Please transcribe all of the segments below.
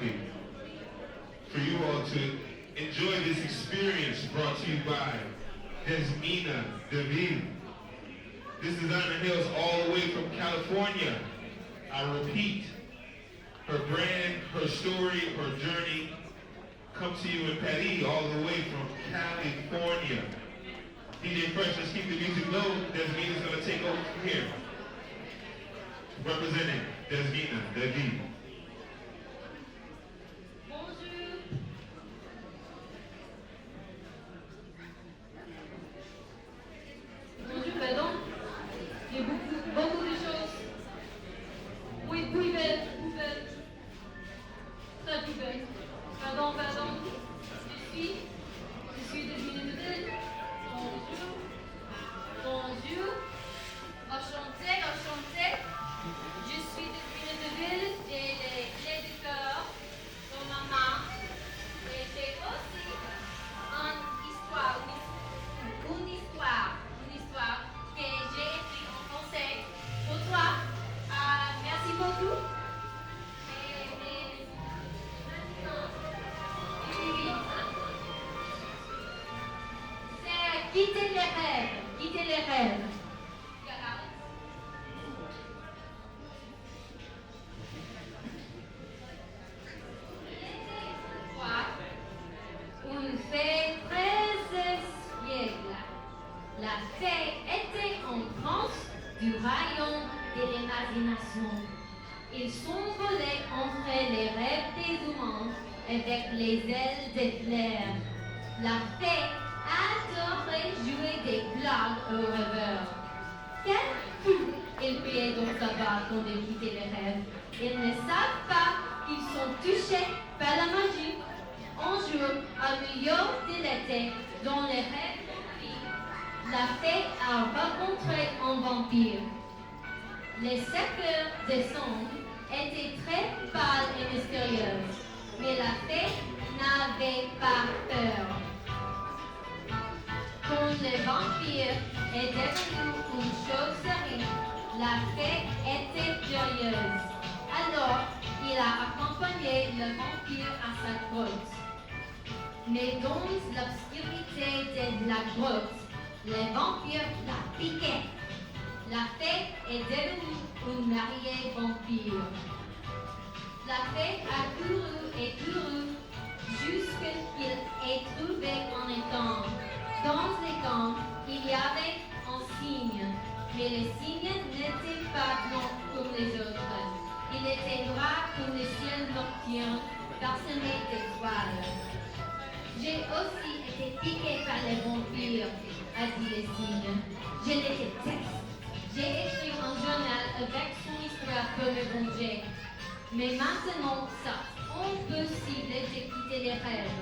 happy for you all to enjoy this experience brought to you by Desmina Deville. This designer hails all the way from California. I repeat, her brand, her story, her journey comes to you in Paris, all the way from California. DJ Fresh, let's keep the music low. Desmina's gonna take over from here. Representing Desmina Deville. Bonjour, pardon. Il y a beaucoup de choses. Oui, poubelle. Très poubelle. Pardon. Je suis Desmina Deville. Bonjour. Enchantée. Je suis Desmina Deville. J'ai les clés du cœur dans ma main. Et j'ai aussi une histoire que j'ai écrite en français pour toi. Merci beaucoup. Et maintenant, c'est quitter les rêves. Une fée très espiègle. La fée était en transe du rayon de l'imagination. Ils s'envolaient entre les rêves des humains avec les ailes des fleurs. La fée adorait jouer des blagues aux rêveurs. Quel fou ils criaient dans sa barre quand ils quittaient les rêves. Ils ne savent pas qu'ils sont touchés par la magie. Un jour, à New York de l'été, dans les rêves de filles, la fée a rencontré un vampire. Les 7 heures de sang étaient très pâles et mystérieuses, mais la fée n'avait pas peur. Quand le vampire est devenu une chauve-souris, la fée était furieuse. Alors, il a accompagné le vampire à sa grotte. Mais dans l'obscurité de la grotte, le vampire l'a piqué. La fée est devenue une mariée vampire. La fée a couru jusqu'à ce qu'il ait trouvé un étang. Dans l'étang, il y avait un cygne, mais le cygne n'était pas blanc comme les autres. Il était noir comme le ciel nocturne, parsemé d'étoiles. J'ai aussi été piqué par les vampires, a dit le cygne. Je les déteste. J'ai écrit un journal avec son histoire pour me venger. Mais maintenant, ça impossible de quitter les rêves.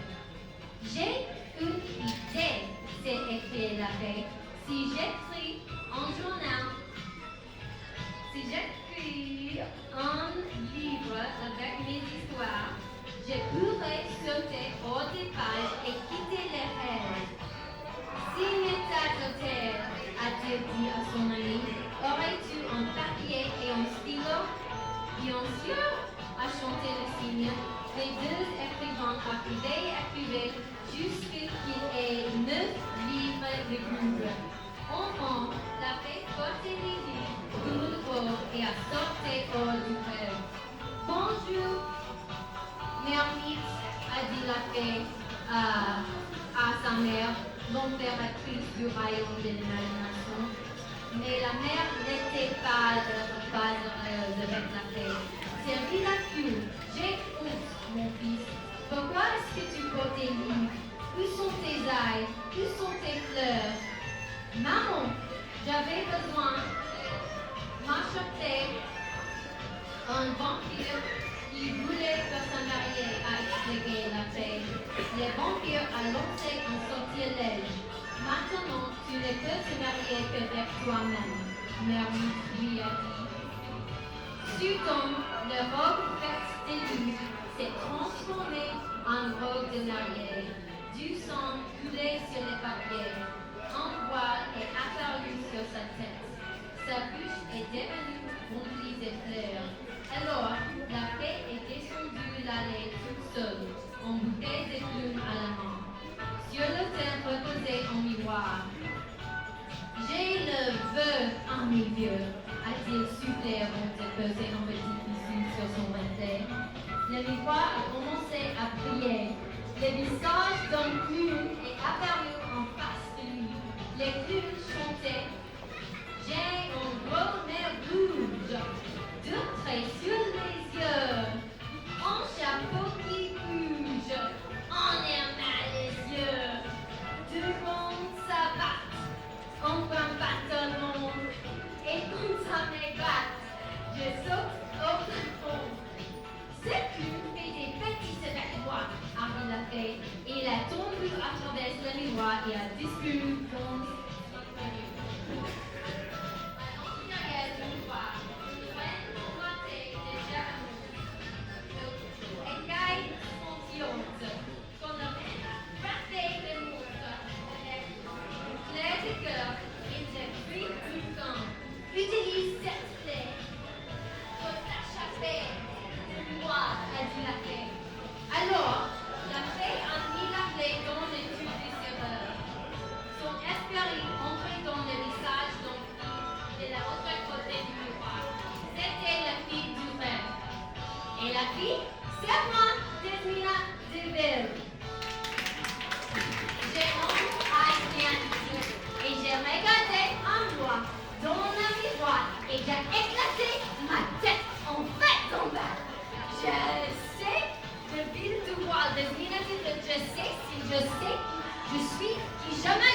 J'ai une idée, s'est écrit la fée. Si j'écris un journal, si j'écris un livre avec mes histoires, je pourrais sauter hors des pages et quitter les rêves. Si Métatotère, a-t-il dit à son ami, aurais-tu un papier et un stylo? Bien sûr, a chanté le cygne. Les 2 écrivains écrivaient jusqu'à qu'il ait 9 livres de goût. Enfin, la fée portait les livres de nouveau et a sorti hors du rêve. Bonjour, Mermite, a dit la fée à sa mère, l'impératrice du royaume de l'imagination. Mais la mère n'était pas heureuse avec la fée. C'est ridicule, j'ai honte, mon fils. Pourquoi est-ce que tu portes tes livres? Où sont tes ailes? Où sont tes fleurs? Maman, j'avais besoin de m'acheter un vampire qui voulait se marier, a expliqué la fée. Le vampire a lancé un sortilège. Maintenant, tu ne peux te marier qu'avec toi-même, Mary lui a dit. Soudain, le robe faite de luxe s'est transformée en robe de mariée. Du sang coulait sur le papier. Un voile est apparu sur sa tête. Sa bouche est devenue remplie de fleurs. Alors, la fée est descendue l'allée le miroir a commencé à briller. Le visage d'un clown est apparu en face de lui. Le clown chantait « J'ai un gros nez rouge, deux traits sur les yeux, un chapeau qui bouge, un air malicieux, deux grandes savates, un grand pantalon, et quand ça m'éclate, je saute au plafond. » Ce clown fait des bêtises avec moi, a dit la fée, et il a tombé à travers le miroir et a disparu dans l'inconnu. Derrière le miroir, une reine montée de Jérémie. Écaille scintillante, qu'on a frappé le monstre avec une clé de cœur et de cris brûlants. Utilise cette clé pour t'échapper de moi, a dit la fée. Alors, la fée a mis la clé dans le tube du serreur. Son esprit entrait dans le visage d'un fille de l'autre côté du miroir. C'était la fille du rêve. Et la fille, c'est moi, Desmina Deville. J'ai honte à rien dire. Et j'ai regardé en moi dans le miroir et j'ai éclaté ma tête en fait en bas. Je sais, Deville du roi, Desmina Deville, je sais si je sais, je suis qui jamais